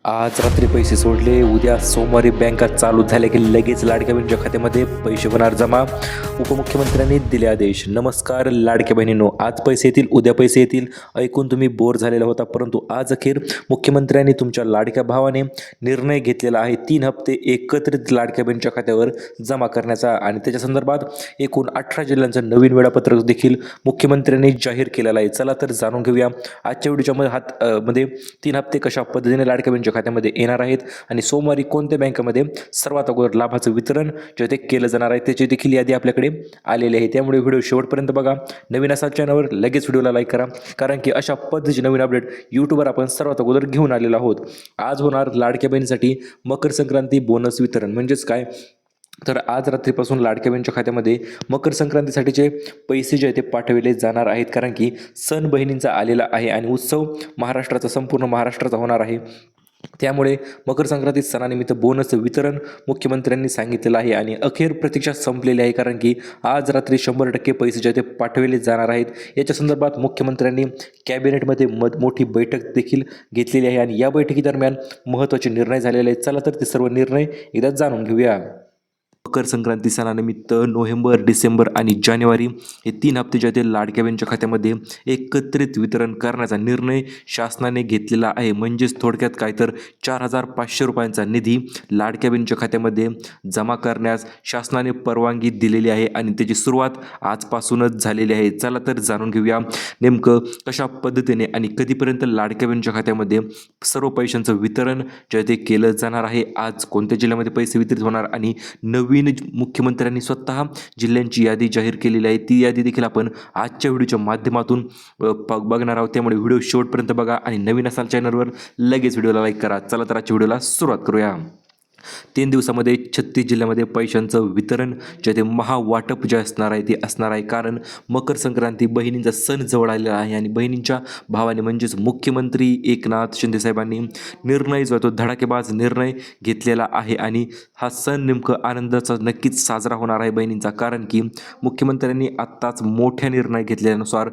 आज रात्री पैसे सोडले, उद्या सोमवारी बँका चालू झाल्या की लगेच लाडक्या बहिणीच्या खात्यामध्ये पैसे होणार जमा. उपमुख्यमंत्र्यांनी दिले आदेश. नमस्कार लाडक्या बहिणींनो, आज पैसे येतील, उद्या पैसे येतील ऐकून तुम्ही बोर झालेला होता, परंतु आज अखेर मुख्यमंत्र्यांनी तुमच्या लाडक्या भावाने निर्णय घेतलेला आहे 3 हप्ते एकत्रित लाडक्या बहिणीच्या खात्यावर जमा करण्याचा. आणि त्याच्या संदर्भात एकूण 18 जिल्ह्यांचं नवीन वेळापत्रक देखील मुख्यमंत्र्यांनी जाहीर केलेलं आहे. चला तर जाणून घेऊया आजच्या व्हिडिओच्या मध्ये 3 हप्ते कशा पद्धतीने लाडक्या बहिणीच्या खात्यामध्ये येणार आहेत आणि सोमवारी कोणत्या बँकेमध्ये सर्वात अगोदर लाभाचं वितरण जे ते केलं जाणार आहे त्याची देखील यादी आपल्याकडे आलेली आहे. त्यामुळे व्हिडिओ शेवटपर्यंत बघा. नवीन असाल चॅनलवर लगेच व्हिडिओला लाईक करा, कारण की अशा पद्धतीचे नवीन अपडेट यूट्यूबवर आपण सर्वात अगोदर घेऊन आलेलो आहोत. आज होणार लाडक्या बहिणीसाठी मकर संक्रांती बोनस वितरण. म्हणजेच काय, तर आज रात्रीपासून लाडक्या बहिणीच्या खात्यामध्ये मकर संक्रांतीसाठीचे पैसे जे आहेत ते पाठविले जाणार आहेत, कारण की सण बहिणींचा आलेला आहे आणि उत्सव महाराष्ट्राचा, संपूर्ण महाराष्ट्राचा होणार आहे. त्यामुळे मकर संक्रांती सणानिमित्त बोनस वितरण मुख्यमंत्र्यांनी सांगितलेलं आहे आणि अखेर प्रतीक्षा संपलेली आहे, कारण की आज रात्री 100% पैसे जे ते पाठविले जाणार आहेत. याच्या संदर्भात मुख्यमंत्र्यांनी कॅबिनेटमध्ये मोठी बैठक देखील घेतलेली आहे आणि या बैठकीदरम्यान महत्त्वाचे निर्णय झालेले आहेत. चला तर ते सर्व निर्णय एकदा जाणून घेऊया. मकर संक्रांती सणानिमित्त नोव्हेंबर, डिसेंबर आणि जानेवारी हे 3 हप्ते जे ते लाडक्या बहिणीच्या खात्यामध्ये एकत्रित वितरण करण्याचा निर्णय शासनाने घेतलेला आहे. म्हणजेच थोडक्यात काय, तर 4,500 रुपयांचा निधी लाडक्या बहिणीच्या खात्यामध्ये जमा करण्यास शासनाने परवानगी दिलेली आहे आणि त्याची सुरुवात आजपासूनच झालेली आहे. चला तर जाणून घेऊया नेमकं कशा पद्धतीने आणि कधीपर्यंत लाडक्या बहिणीच्या खात्यामध्ये सर्व पैशांचं वितरण जे ते केलं जाणार आहे, आज कोणत्या जिल्ह्यामध्ये पैसे वितरित होणार आणि नवीन मुख्यमंत्र्यांनी स्वतः जिल्ह्यांची यादी जाहीर केलेली आहे. ती यादी देखील आपण आजच्या व्हिडिओच्या माध्यमातून बघणार आहोत. त्यामुळे व्हिडिओ शेवटपर्यंत बघा आणि नवीन असाल चॅनलवर लगेच व्हिडिओला लाईक करा. चला तर आजच्या व्हिडिओला सुरुवात करूया. 3 दिवसामध्ये 36 जिल्ह्यामध्ये पैशांचं वितरण जे ते महावाटप जे असणार आहे ते असणार आहे, कारण मकर संक्रांती बहिणींचा सण जवळ आलेला आहे आणि बहिणींच्या भावाने म्हणजेच मुख्यमंत्री एकनाथ शिंदेसाहेबांनी निर्णय जो आहे तो धडाकेबाज निर्णय घेतलेला आहे आणि हा सण नेमकं आनंदाचा नक्कीच साजरा होणार आहे बहिणींचा, कारण की मुख्यमंत्र्यांनी आत्ताच मोठ्या निर्णय घेतल्यानुसार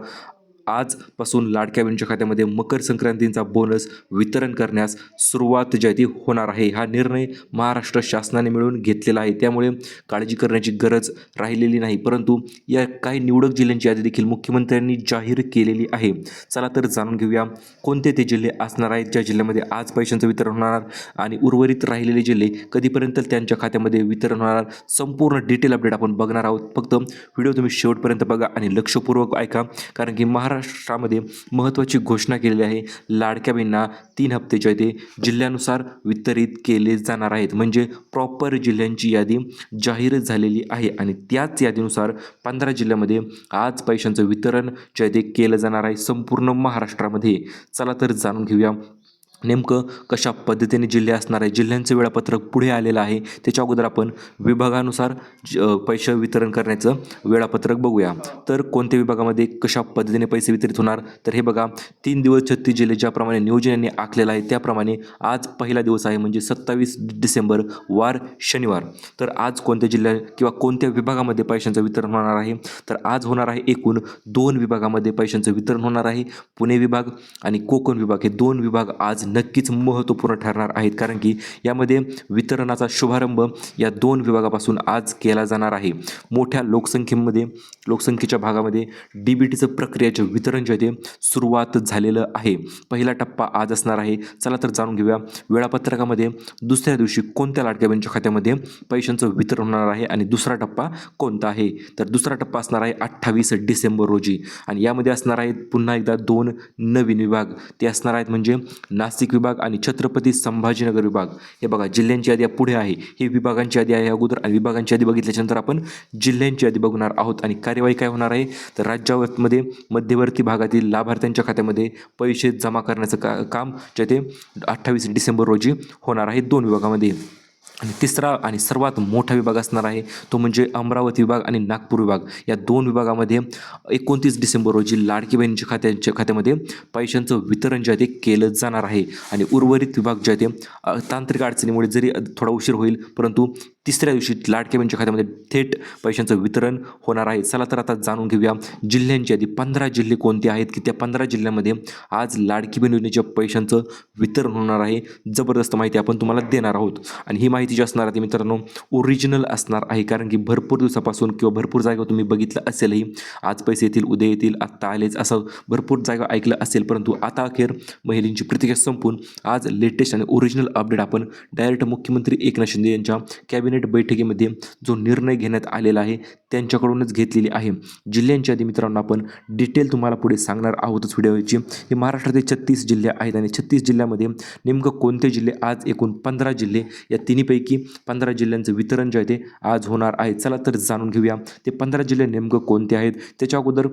आजपासून लाडक्या बहिणीच्या खात्यामध्ये मकर संक्रांतीचा बोनस वितरण करण्यास सुरुवात जी आहे ती होणार आहे. हा निर्णय महाराष्ट्र शासनाने मिळून घेतलेला आहे, त्यामुळे काळजी करण्याची गरज राहिलेली नाही. परंतु या काही निवडक जिल्ह्यांची यादी देखील मुख्यमंत्र्यांनी जाहीर केलेली आहे. चला तर जाणून घेऊया कोणते ते जिल्हे असणार आहेत ज्या जिल्ह्यामध्ये आज पैशांचं वितरण होणार आणि उर्वरित राहिलेले जिल्हे कधीपर्यंत त्यांच्या खात्यामध्ये वितरण होणार. संपूर्ण डिटेल अपडेट आपण बघणार आहोत. फक्त व्हिडिओ तुम्ही शेवटपर्यंत बघा आणि लक्षपूर्वक ऐका, कारण की महाराष्ट्रामध्ये महत्त्वाची घोषणा केलेली आहे. लाडक्या बहिणींना 3 हप्ते जे ते जिल्ह्यानुसार वितरित केले जाणार आहेत. म्हणजे प्रॉपर जिल्ह्यांची यादी जाहीर झालेली आहे आणि त्याच यादीनुसार 15 जिल्ह्यामध्ये आज पैशांचं वितरण जे ते केलं जाणार आहे संपूर्ण महाराष्ट्रामध्ये. चला तर जाणून घेऊया नेमकं कशा पद्धतीने जिल्हे असणार आहे. जिल्ह्यांचं वेळापत्रक पुढे आलेलं आहे. त्याच्या अगोदर आपण विभागानुसार पैसे वितरण करण्याचं वेळापत्रक बघूया. तर कोणत्या विभागामध्ये कशा पद्धतीने पैसे वितरित होणार, तर हे बघा 3 दिवस 36 जिल्हे ज्याप्रमाणे नियोजन यांनी आखलेलं आहे त्याप्रमाणे आज पहिला दिवस आहे, म्हणजे 27 डिसेंबर वार शनिवार. तर आज कोणत्या जिल्ह्या किंवा कोणत्या विभागामध्ये पैशांचं वितरण होणार आहे, तर आज होणार आहे एकूण 2 विभागामध्ये पैशांचं वितरण होणार आहे. पुणे विभाग आणि कोकण विभाग हे 2 विभाग आज नक्कीच महत्त्वपूर्ण ठरणार आहेत, कारण की यामध्ये वितरणाचा शुभारंभ या 2 विभागापासून आज केला जाणार आहे. मोठ्या लोकसंख्येच्या भागामध्ये DBTचं प्रक्रियेचे वितरण जे आहे ते सुरुवात झालेलं आहे. पहिला टप्पा आज असणार आहे. चला तर जाणून घेऊया वेळापत्रकामध्ये दुसऱ्या दिवशी कोणत्या लाडक्या बहिणीच्या खात्यामध्ये पैशांचं वितरण होणार आहे आणि दुसरा टप्पा कोणता आहे, तर दुसरा टप्पा असणार आहे 28 डिसेंबर रोजी आणि यामध्ये असणार आहेत पुन्हा एकदा 2 नवीन विभाग. ते असणार आहेत म्हणजे नाशिक विभाग आणि छत्रपती संभाजीनगर विभाग. हे बघा जिल्ह्यांची यादी पुढे आहे, ही विभागांची यादी आहे अगोदर आणि विभागांची यादी बघितल्यानंतर आपण जिल्ह्यांची यादी बघणार आहोत. आणि कार्यवाही काय होणार आहे, तर राज्यामध्ये मध्यवर्ती भागातील लाभार्थ्यांच्या खात्यामध्ये पैसे जमा करण्याचं काम जे ते 28 डिसेंबर रोजी होणार आहे 2 विभागामध्ये. आणि तिसरा आणि सर्वात मोठा विभाग असणार आहे तो म्हणजे अमरावती विभाग आणि नागपूर विभाग. या दोन विभागामध्ये 29 डिसेंबर रोजी लाडकी बहिणीच्या खात्यामध्ये पैशांचं वितरण जे आहे ते केलं जाणार आहे. आणि उर्वरित विभाग जे आहे ते तांत्रिक अडचणीमुळे जरी थोडा उशीर होईल, परंतु तिसऱ्या दिवशी लाडकी बहिणीच्या खात्यामध्ये थेट पैशांचं वितरण होणार आहे. चला तर आता जाणून घेऊया जिल्ह्यांची यादी. 15 जिल्हे कोणते आहेत की त्या 15 जिल्ह्यांमध्ये आज लाडकी बहीण योजनेच्या पैशांचं वितरण होणार आहे. जबरदस्त माहिती आपण तुम्हाला देणार आहोत. आणि ही माहिती जी असणार आहे मित्रांनो ओरिजिनल असणार आहे, कारण की भरपूर दिवसापासून किंवा भरपूर जागा तुम्ही बघितलं असेलही, आज पैसे येतील, उद्या येतील, आत्ता आलेच, असं भरपूर जागा ऐकलं असेल. परंतु आता अखेर महिलांची प्रतीक्षा संपून आज लेटेस्ट आणि ओरिजिनल अपडेट आपण डायरेक्ट मुख्यमंत्री एकनाथ शिंदे यांच्या कॅबिनेट बैठकीमध्ये जो निर्णय घेण्यात आलेला आहे त्यांच्याकडूनच घेतलेली आहे. जिल्ह्यांची यादी मित्रांनो आपण डिटेल तुम्हाला पुढे सांगणार आहोतच व्हिडिओची. हे महाराष्ट्रातील 36 जिल्हे आहेत आणि 36 जिल्ह्यामध्ये नेमकं कोणते जिल्हे, आज एकूण 15 जिल्हे, या तिन्हीपैकी 15 जिल्ह्यांचं वितरण जे आहे ते आज होणार आहे. चला तर जाणून घेऊया ते 15 जिल्हे नेमकं कोणते आहेत. त्याच्या अगोदर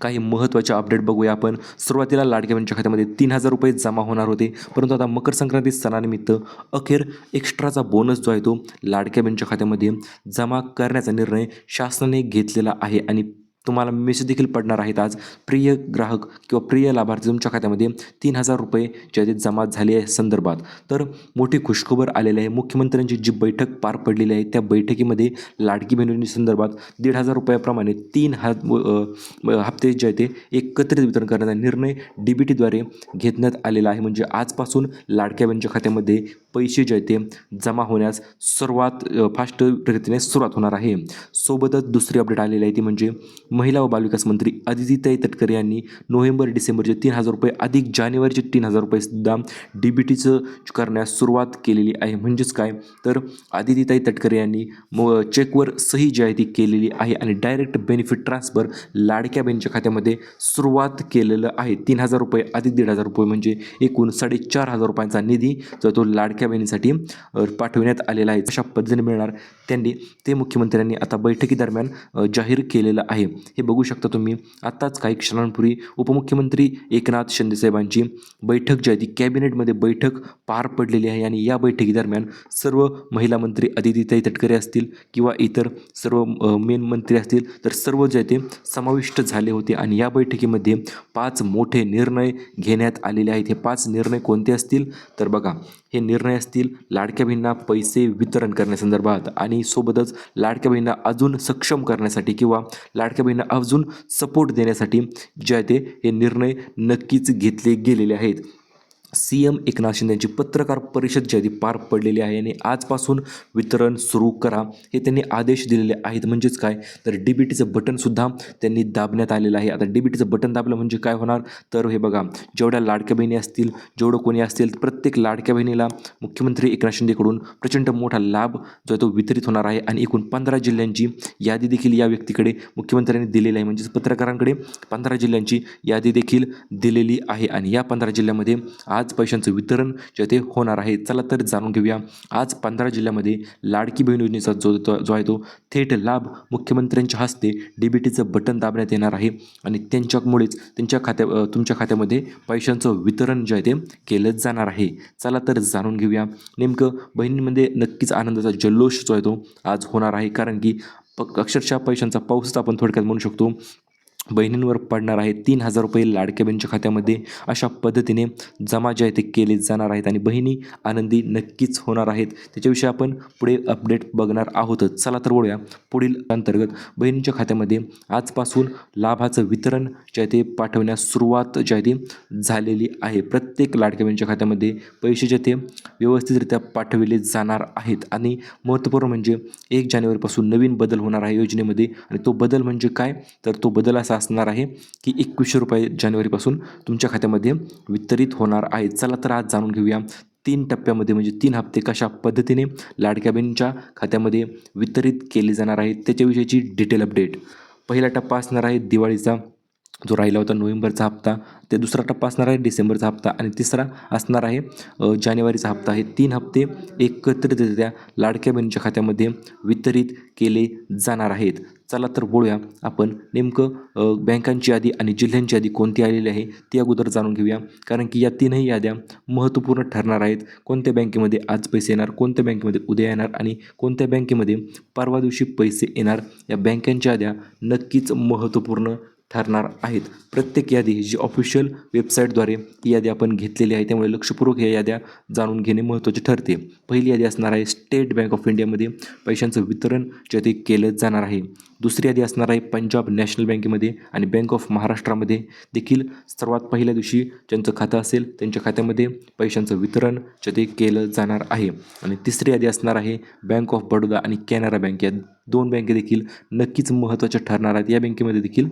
काही महत्त्वाचे अपडेट बघूया आपण. सुरुवातीला लाडक्या बहिणीच्या खात्यामध्ये 3,000 रुपये जमा होणार होते, परंतु आता मकर संक्रांती सणानिमित्त अखेर एक्स्ट्राचा बोनस जो आहे तो लाडक्या बहिणीच्या खात्यामध्ये जमा करण्याचा निर्णय शासनाने घेतलेला आहे. आणि तुम्हाला मेसेज देखील पडणार आहेत आज, प्रिय ग्राहक किंवा प्रिय लाभार्थी तुमच्या खात्यामध्ये 3,000 रुपये जे आहेत जमा झाले आहे संदर्भात. तर मोठी खुशखबर आलेली आहे. मुख्यमंत्र्यांची जी बैठक पार पडलेली आहे त्या बैठकीमध्ये लाडकी बहिणी संदर्भात 1,500 रुपयाप्रमाणे 3 हप्ते जे आहे ते एकत्रित वितरण करण्याचा निर्णय DBTद्वारे घेण्यात आलेला आहे. म्हणजे आजपासून लाडक्या बहिणीच्या खात्यामध्ये पैसे जे आहेत ते जमा होण्यास सुरुवात फास्ट पद्धतीने सुरुवात होणार आहे. सोबतच दुसरी अपडेट आलेली आहे ती म्हणजे महिला व बालविकास मंत्री आदितीताई तटकरे यांनी नोव्हेंबर-डिसेंबरचे 3,000 रुपये अधिक जानेवारीचे 3,000 रुपये सुद्धा DBTचं करण्यास सुरुवात केलेली आहे. म्हणजेच काय, तर आदितीताई तटकरे यांनी चेकवर सही जी आहे ती केलेली आहे आणि डायरेक्ट बेनिफिट ट्रान्सफर लाडक्या बहिणीच्या खात्यामध्ये सुरुवात केलेलं आहे. 3,000 रुपये अधिक 1,500 रुपये म्हणजे एकूण 4,500 रुपयांचा निधी जो तो लाडक्या बहिणीसाठी पाठवण्यात आलेला आहे. अशा पद्धतीने मिळणार ते मुख्यमंत्र्यांनी आता बैठकीदरम्यान जाहीर केलेलं आहे. हे बघू शकता तुम्ही. आत्ताच काही क्षणांपूर्वी उपमुख्यमंत्री एकनाथ शिंदे साहेबांची बैठक जी आहे ती कॅबिनेटमध्ये बैठक पार पडलेली आहे. आणि या बैठकीदरम्यान सर्व महिला मंत्री आदितीताई तटकरे असतील किंवा इतर सर्व मेन मंत्री असतील तर सर्व जे आहे ते समाविष्ट झाले होते. आणि या बैठकीमध्ये 5 मोठे निर्णय घेण्यात आलेले आहेत. हे 5 निर्णय कोणते असतील तर बघा, हे निर्णय असतील लाडक्या बहिणींना पैसे वितरण करण्यासंदर्भात आणि सोबतच लाडक्या बहिणींना अजून सक्षम करण्यासाठी किंवा लाडक्या बहिणींना अजून सपोर्ट देण्यासाठी जे आहे ते हे निर्णय नक्कीच घेतले गेलेले आहेत. CM एकनाथ शिंदे यांची पत्रकार परिषद जी आहे ती पार पडलेली आहे आणि आजपासून वितरण सुरू करा हे त्यांनी आदेश दिलेले आहेत. म्हणजेच काय, तर DBTचं बटनसुद्धा त्यांनी दाबण्यात आलेलं आहे. आता DBTचं बटन दाबलं म्हणजे काय होणार, तर हे बघा, जेवढ्या लाडक्या बहिणी असतील, जेवढं कोणी असतील, प्रत्येक लाडक्या बहिणीला मुख्यमंत्री एकनाथ शिंदेकडून प्रचंड मोठा लाभ जो आहे तो वितरित होणार आहे. आणि एकूण 15 जिल्ह्यांची यादी देखील या व्यक्तीकडे मुख्यमंत्र्यांनी दिलेली आहे. म्हणजेच पत्रकारांकडे 15 जिल्ह्यांची यादी देखील दिलेली आहे. आणि या 15 जिल्ह्यामध्ये आज पैशांचं वितरण जे ते होणार आहे. चला तर जाणून घेऊया. आज 15 जिल्ह्यामध्ये लाडकी बहीण योजनेचा जो आहे तो थेट लाभ मुख्यमंत्र्यांच्या हस्ते DBTचं बटन दाबण्यात येणार आहे आणि त्यांच्यामुळेच तुमच्या खात्यामध्ये पैशांचं वितरण जे आहे ते केलं जाणार आहे. चला तर जाणून घेऊया. नेमकं बहिणींमध्ये नक्कीच आनंदाचा जल्लोष जो आहे तो आज होणार आहे, कारण की अक्षरशः पैशांचा पाऊसच आपण थोडक्यात म्हणू शकतो बहिणींवर पडणार आहे. 3,000 रुपये लाडक्या बहिणीच्या खात्यामध्ये अशा पद्धतीने जमा जे आहे ते केले जाणार आहेत आणि बहिणी आनंदी नक्कीच होणार आहेत. त्याच्याविषयी आपण पुढे अपडेट बघणार आहोतच. चला तर वळूया पुढील अंतर्गत. बहिणींच्या खात्यामध्ये आजपासून लाभाचं वितरण जे आहे ते पाठवण्यास सुरुवात जी आहे ती झालेली आहे. प्रत्येक लाडक्या बहिणीच्या खात्यामध्ये पैसे जे ते व्यवस्थितरित्या पाठविले जाणार आहेत. आणि महत्त्वपूर्ण म्हणजे 1 जानेवारीपासून नवीन बदल होणार आहे योजनेमध्ये. आणि तो बदल म्हणजे काय, तर तो बदल असा असणार आहे की 2100 रुपये जानेवारीपासून तुमच्या खात्यामध्ये वितरित होणार आहेत. चला तर आज जाणून घेऊया 3 टप्प्यामध्ये म्हणजे 3 हप्ते कशा पद्धतीने लाडक्या बहिणींच्या खात्यामध्ये वितरित केले जाणार आहेत त्याच्याविषयीची डिटेल अपडेट. पहिला टप्पा असणार आहे दिवाळीचा. जो राहिला होता नोव्हेंबरचा हप्ता, ते दुसरा टप्पा असणार आहे डिसेंबरचा हप्ता आणि तिसरा असणार आहे जानेवारीचा हप्ता. हे 3 हप्ते एकत्रितरित्या लाडक्या बहिणीच्या खात्यामध्ये वितरित केले जाणार आहेत. चला तर बोलूया आपण नेमकं बँकांची यादी आणि जिल्ह्यांची यादी कोणती आलेली आहे ती अगोदर जाणून घेऊया. कारण की या तीनही याद्या महत्त्वपूर्ण ठरणार आहेत. कोणत्या बँकेमध्ये आज पैसे येणार, कोणत्या बँकेमध्ये उद्या येणार आणि कोणत्या बँकेमध्ये परवा दिवशी पैसे येणार, या बँकांच्या याद्या नक्कीच महत्त्वपूर्ण ठरणार आहेत. प्रत्येक यादी जी ऑफिशियल वेबसाईटद्वारे ही यादी आपण घेतलेली आहे, त्यामुळे लक्षपूर्वक या याद्या जाणून घेणे महत्त्वाचे ठरते. पहिली यादी असणार आहे स्टेट बँक ऑफ इंडियामध्ये पैशांचं वितरण जे ते केलं जाणार आहे. दुसरी यादी असणार आहे पंजाब नॅशनल बँकेमध्ये आणि बँक ऑफ महाराष्ट्रामध्ये देखील सर्वात पहिल्या दिवशी ज्यांचं खातं असेल त्यांच्या खात्यामध्ये पैशांचं वितरण जे ते केलं जाणार आहे. आणि तिसरी यादी असणार आहे बँक ऑफ बडोदा आणि कॅनरा बँक, या 2 बँके देखील नक्कीच महत्त्वाच्या ठरणार आहेत. या बँकेमध्ये देखील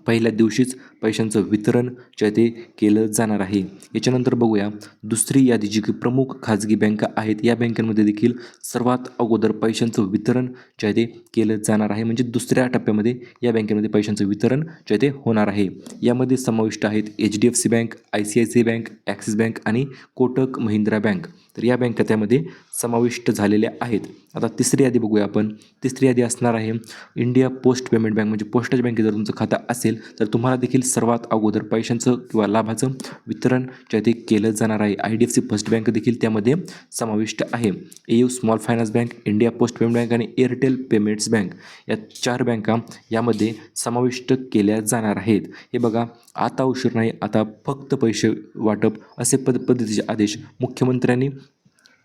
पहिल्या दिवशीच पैशांचं वितरण जे ते केलं जाणार आहे. याच्यानंतर बघूया दुसरी यादी जी की प्रमुख खाजगी बँका आहेत, या बँकांमध्ये देखील सर्वात अगोदर पैशांचं वितरण जे ते केलं जाणार आहे. म्हणजे दुसऱ्या टप्प्यामध्ये या बँकेमध्ये पैशांचं वितरण जे ते होणार आहे. यामध्ये समाविष्ट आहेत HDFC bank, ICICI bank, axis bank आणि कोटक महिंद्रा बँक. तर या बँका त्यामध्ये समाविष्ट झालेल्या आहेत. आता तिसरी यादी बघूया आपण. तिसरी यादी असणार आहे इंडिया पोस्ट पेमेंट बँक, म्हणजे पोस्टाच्या बँकेत जर तुमचं खातं असेल तर तुम्हाला देखील सर्वात अगोदर पैशांचं किंवा लाभाचं वितरण जे ते केलं जाणार आहे. IDFC फर्स्ट बँक देखील त्यामध्ये समाविष्ट आहे. AU small finance bank, India post payment bank आणि एअरटेल पेमेंट्स बँक, या 4 बँका यामध्ये समाविष्ट केल्या जाणार आहेत. हे बघा, आता उशीर नाही, आता फक्त पैसे वाटप असे पद्धतीचे आदेश मुख्यमंत्र्यांनी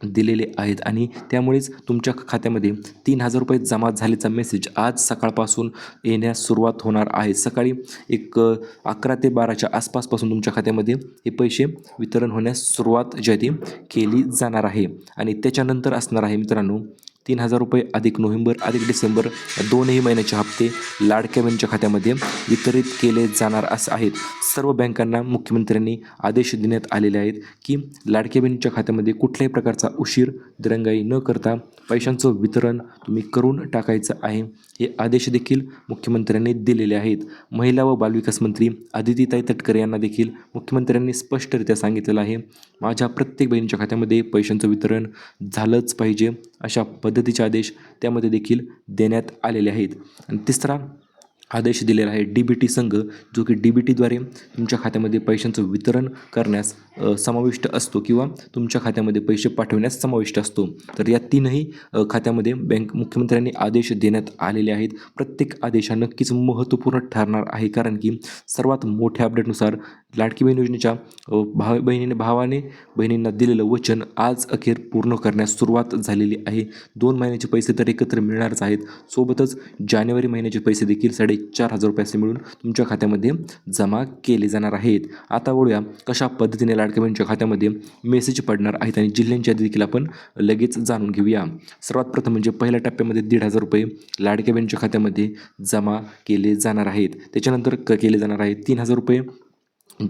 दिलेले आहेत आणि त्यामुळेच तुमच्या खात्यामध्ये 3,000 रुपये जमा झाल्याचा मेसेज आज सकाळपासून येण्यास सुरुवात होणार आहे. सकाळी 11 ते 12च्या आसपासपासून तुमच्या खात्यामध्ये हे पैसे वितरण होण्यास सुरुवात जी आहे ती केली जाणार आहे. आणि त्याच्यानंतर असणार आहे मित्रांनो 3,000 रुपये अधिक नोव्हेंबर अधिक डिसेंबर या 2ही महिन्याचे हप्ते लाडक्या बहिणीच्या खात्यामध्ये वितरित केले जाणार असं आहेत. सर्व बँकांना मुख्यमंत्र्यांनी आदेश देण्यात आलेले आहेत की लाडक्या बहिणीच्या खात्यामध्ये कुठल्याही प्रकारचा उशीर दिरंगाई न करता पैशांचं वितरण तुम्ही करून टाकायचं आहे. हे आदेश देखील मुख्यमंत्र्यांनी दिलेले आहेत. महिला व बालविकास मंत्री अदितीताई तटकरे यांना देखील मुख्यमंत्र्यांनी स्पष्टरित्या सांगितलेलं आहे, माझ्या प्रत्येक बहिणीच्या खात्यामध्ये पैशांचं वितरण झालंच पाहिजे, अशा पद्धतीचे आदेश त्यामध्ये देखील देण्यात आलेले आहेत. आणि तिसरा आदेश दिलेला आहे DBT संघ, जो की DBTद्वारे तुमच्या खात्यामध्ये पैशांचं वितरण करण्यास समाविष्ट असतो किंवा तुमच्या खात्यामध्ये पैसे पाठवण्यास समाविष्ट असतो. तर या तीनही खात्यामध्ये मुख्यमंत्र्यांनी आदेश देण्यात आलेले आहेत. प्रत्येक आदेश हा नक्कीच महत्त्वपूर्ण ठरणार आहे, कारण की सर्वात मोठ्या अपडेटनुसार लाडकी बहीण योजनेच्या बहिणींना दिलेलं वचन आज अखेर पूर्ण करण्यास सुरुवात झालेली आहे. 2 महिन्याचे पैसे तर एकत्र मिळणारच आहेत, सोबतच जानेवारी महिन्याचे पैसे देखील 4,500 रुपये असे मिळून तुमच्या खात्यामध्ये जमा केले जाणार आहेत. आता वळूया कशा पद्धतीने लाडक्या बहिणीच्या खात्यामध्ये मेसेज पडणार आहेत आणि जिल्ह्यांची यादी देखील आपण लगेच जाणून घेऊया. सर्वात प्रथम म्हणजे पहिल्या टप्प्यामध्ये 1,500 रुपये लाडक्या बहिणीच्या खात्यामध्ये जमा केले जाणार आहेत. त्याच्यानंतर केले जाणार आहेत 3,000 रुपये,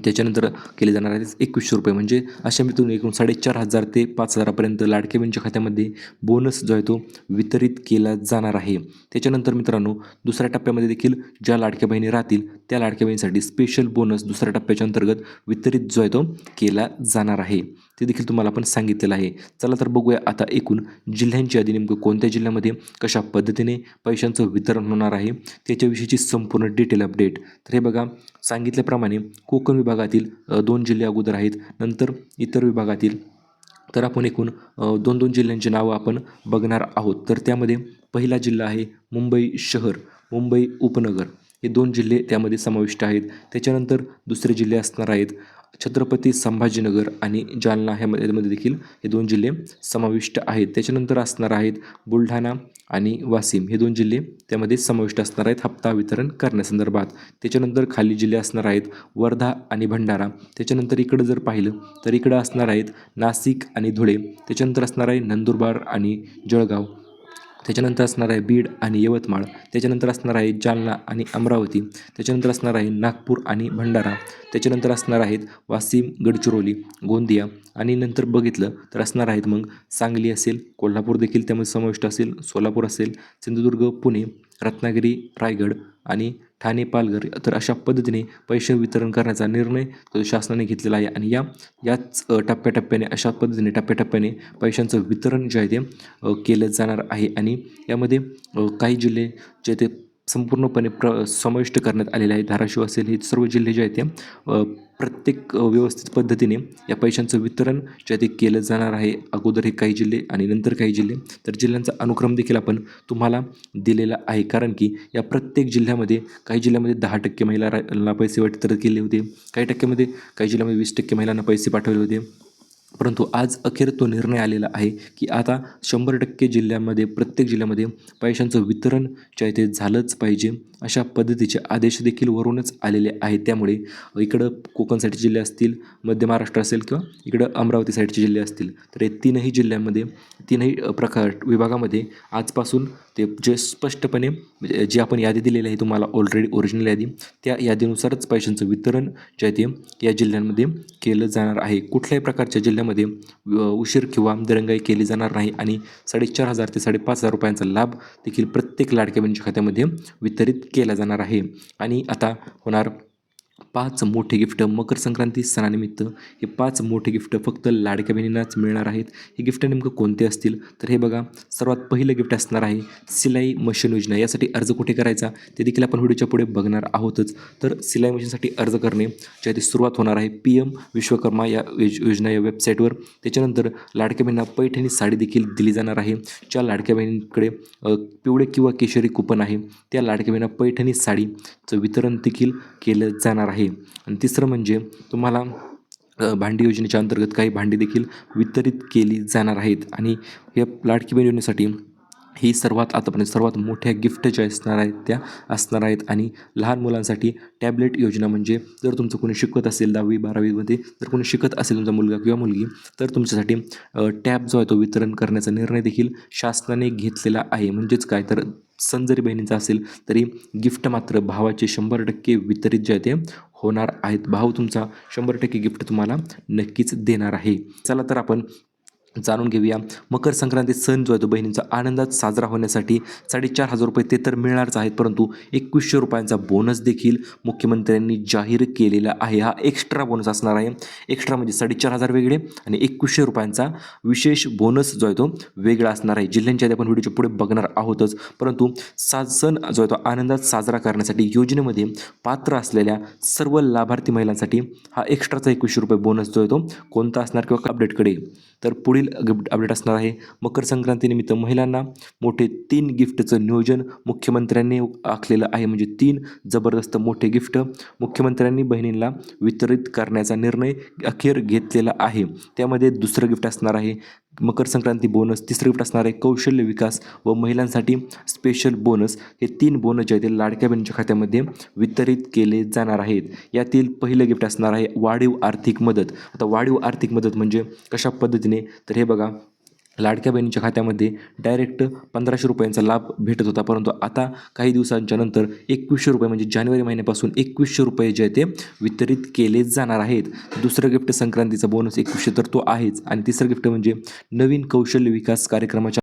त्याच्यानंतर केले जाणार आहेत 2,100 रुपये, म्हणजे अशा मिळून एकूण 4,500 ते 5,000पर्यंत लाडक्या बहिणीच्या खात्यामध्ये बोनस जो आहे तो वितरित केला जाणार आहे. त्याच्यानंतर मित्रांनो दुसऱ्या टप्प्यामध्ये देखील ज्या लाडक्या बहिणी राहतील त्या लाडक्या बहिणीसाठी स्पेशल बोनस दुसऱ्या टप्प्याच्या अंतर्गत वितरित जो आहे तो केला जाणार आहे. ते देखील तुम्हाला आपण सांगितलेलं आहे. चला तर बघूया आता एकूण जिल्ह्यांची यादी नेमकं कोणत्या जिल्ह्यामध्ये कशा पद्धतीने पैशांचं वितरण होणार आहे त्याच्याविषयीची संपूर्ण डिटेल अपडेट. तर हे बघा, सांगितल्याप्रमाणे कोकण विभागातील 2 जिल्हे अगोदर आहेत, नंतर इतर विभागातील. तर आपण एकूण 2 जिल्ह्यांची नावं आपण बघणार आहोत. तर त्यामध्ये पहिला जिल्हा आहे मुंबई शहर, मुंबई उपनगर, हे 2 जिल्हे त्यामध्ये समाविष्ट आहेत. त्याच्यानंतर दुसरे जिल्हे असणार आहेत छत्रपती संभाजीनगर आणि जालना, ह्यामध्ये देखील हे 2 जिल्हे समाविष्ट आहेत. त्याच्यानंतर असणार आहेत बुलढाणा आणि वाशिम, हे 2 जिल्हे त्यामध्ये समाविष्ट असणार आहेत हप्ता वितरण करण्यासंदर्भात. त्याच्यानंतर खाली जिल्हे असणार आहेत वर्धा आणि भंडारा. त्याच्यानंतर इकडं जर पाहिलं तर इकडं असणार आहेत नाशिक आणि धुळे. त्याच्यानंतर असणार आहे नंदुरबार आणि जळगाव. त्याच्यानंतर असणार आहे बीड आणि यवतमाळ. त्याच्यानंतर असणार आहे जालना आणि अमरावती. त्याच्यानंतर असणार आहे नागपूर आणि भंडारा. त्याच्यानंतर असणार आहेत वाशिम, गडचिरोली, गोंदिया आणि नंतर बघितलं तर असणार आहेत मग सांगली असेल, कोल्हापूर देखील त्यामध्ये समाविष्ट असेल, सोलापूर असेल, सिंधुदुर्ग, पुणे, रत्नागिरी, रायगड आणि ठाणे, पालघर तर अशा पद्धतीने पैसे वितरण करण्याचा निर्णय शासनाने घेतलेला आहे. आणि याच टप्प्याटप्प्याने अशा पद्धतीने टप्प्याटप्प्याने पैशांचं वितरण जे आहे ते केलं जाणार आहे. आणि यामध्ये काही जिल्हे जे ते संपूर्णपणे समाविष्ट करण्यात आलेले आहे. धाराशिव असेल, हे सर्व जिल्हे जे आहेत ते प्रत्येक व्यवस्थित पद्धतीने या पैशांचं वितरण जे आहे ते केलं जाणार आहे. अगोदर हे काही जिल्हे आणि नंतर काही जिल्हे, तर जिल्ह्यांचा अनुक्रम देखील आपण तुम्हाला दिलेला आहे. कारण की या प्रत्येक जिल्ह्यामध्ये काही जिल्ह्यामध्ये 10% महिलांना पैसे वितरित केले होते, काही जिल्ह्यामध्ये 20% महिलांना पैसे पाठवले होते. परंतु आज अखेर तो निर्णय आलेला आहे की आता 100% जिल्ह्यामध्ये, प्रत्येक जिल्ह्यामध्ये पैशांचं वितरण जे आहे ते झालंच पाहिजे, अशा पद्धतीचे आदेश देखील वरूनच आलेले आहेत. त्यामुळे इकडं कोकण साईडचे जिल्हे असतील, मध्य महाराष्ट्र असेल किंवा इकडं अमरावती साईडचे जिल्हे असतील, तर हे तीनही जिल्ह्यांमध्ये, तीनही विभागामध्ये आजपासून ते जे स्पष्टपणे जी आपण यादी दिलेली आहे तुम्हाला ऑलरेडी ओरिजिनल यादी, त्या यादीनुसारच पैशांचं वितरण जे आहे ते या जिल्ह्यांमध्ये केलं जाणार आहे. कुठल्याही प्रकारच्या जिल्ह्यामध्ये उशीर किंवा दिरंगाई केली जाणार नाही. आणि 4,500 ते 5,500 रुपयांचा लाभ देखील प्रत्येक लाडक्या बहिणीच्या खात्यामध्ये वितरित केला जाणार आहे. आणि आता होणार 5 मोठे गिफ्ट. मकर संक्रांती सणानिमित्त हे 5 मोठे गिफ्ट फक्त लाडक्या बहिणींनाच मिळणार आहेत. हे गिफ्ट नेमकं कोणते असतील तर हे बघा, सर्वात पहिलं गिफ्ट असणार आहे सिलाई मशीन योजना. यासाठी अर्ज कुठे करायचा ते देखील आपण व्हिडिओच्या पुढे बघणार आहोतच. तर सिलाई मशीनसाठी अर्ज करणे ज्या ती सुरुवात होणार आहे PM विश्वकर्मा या योजना या वेबसाईटवर. त्याच्यानंतर लाडक्या बहिणींना पैठणी साडी देखील दिली जाणार आहे. ज्या लाडक्या बहिणींकडे पिवळे किंवा केशरी कुपन आहे त्या लाडक्या बहिणींना पैठणी साडीचं वितरण देखील केलं जाणार आहे. आणि तिसरं म्हणजे तुम्हाला भांडी योजनेच्या अंतर्गत काही भांडी देखील वितरित केली जाणार आहेत. आणि या लाडकी बहीण योजनेसाठी ही आतापर्यंत सर्वात मोठ्या गिफ्ट ज्या असणार आहेत त्या असणार आहेत. आणि लहान मुलांसाठी टॅबलेट योजना, म्हणजे जर तुमचं कोणी शिकत असेल 10वी 12वीमध्ये, जर कोणी शिकत असेल तुमचा मुलगा किंवा मुलगी, तर तुमच्यासाठी टॅब जो आहे तो वितरण करण्याचा निर्णय देखील शासनाने घेतलेला आहे. म्हणजेच काय, तर सण जरी बहिणीचा असेल तरी गिफ्ट मात्र भावाचे 100% वितरित जे आहे ते होणार आहेत. भाऊ तुमचा 100% गिफ्ट तुम्हाला नक्कीच देणार आहे. चला तर आपण जाणून घेऊया मकर संक्रांती सण जो आहे तो बहिणींचा आनंदात साजरा होण्यासाठी 4,500 रुपये ते तर मिळणारच आहेत, परंतु 2,100 रुपयांचा बोनस देखील मुख्यमंत्र्यांनी जाहीर केलेला आहे. हा एक्स्ट्रा बोनस असणार आहे. एक्स्ट्रा म्हणजे 4,500 वेगळे आणि 2,100 रुपयांचा विशेष बोनस जो आहे तो वेगळा असणार आहे. जिल्ह्यांच्या आपण व्हिडिओच्या पुढे बघणार आहोतच, परंतु सण जो आहे तो आनंदात साजरा करण्यासाठी योजनेमध्ये पात्र असलेल्या सर्व लाभार्थी महिलांसाठी हा एक्स्ट्राचा 2,100 रुपये बोनस जो आहे तो कोणता असणार किंवा अपडेटकडे, तर पुढील अपडेट असणार आहे. मकर संक्रांतीनिमित्त महिलांना मोठे 3 गिफ्टचं नियोजन मुख्यमंत्र्यांनी आखलेलं आहे. म्हणजे 3 जबरदस्त मोठे गिफ्ट मुख्यमंत्र्यांनी बहिणींना वितरित करण्याचा निर्णय अखेर घेतलेला आहे. त्यामध्ये दुसरं गिफ्ट असणार आहे मकर संक्रांती बोनस, तिसरं गिफ्ट असणार आहे कौशल्य विकास व महिलांसाठी स्पेशल बोनस. हे 3 बोनस जे आहेत ते लाडक्या बहिणीच्या खात्यामध्ये वितरित केले जाणार आहेत. यातील पहिलं गिफ्ट असणार आहे वाढीव आर्थिक मदत. आता वाढीव आर्थिक मदत म्हणजे कशा पद्धतीने, तर हे बघा, लाडक्या बहिणीच्या खात्यामध्ये डायरेक्ट 1,500 रुपयांचा लाभ भेटत होता, परंतु आता काही दिवसांच्या नंतर 2,100 रुपये म्हणजे जानेवारी महिन्यापासून 2,100 रुपये जे आहे ते वितरित केले जाणार आहेत. दुसरं गिफ्ट संक्रांतीचा बोनस 2,100 तर तो आहेच. आणि तिसरं गिफ्ट म्हणजे नवीन कौशल्य विकास कार्यक्रमाच्या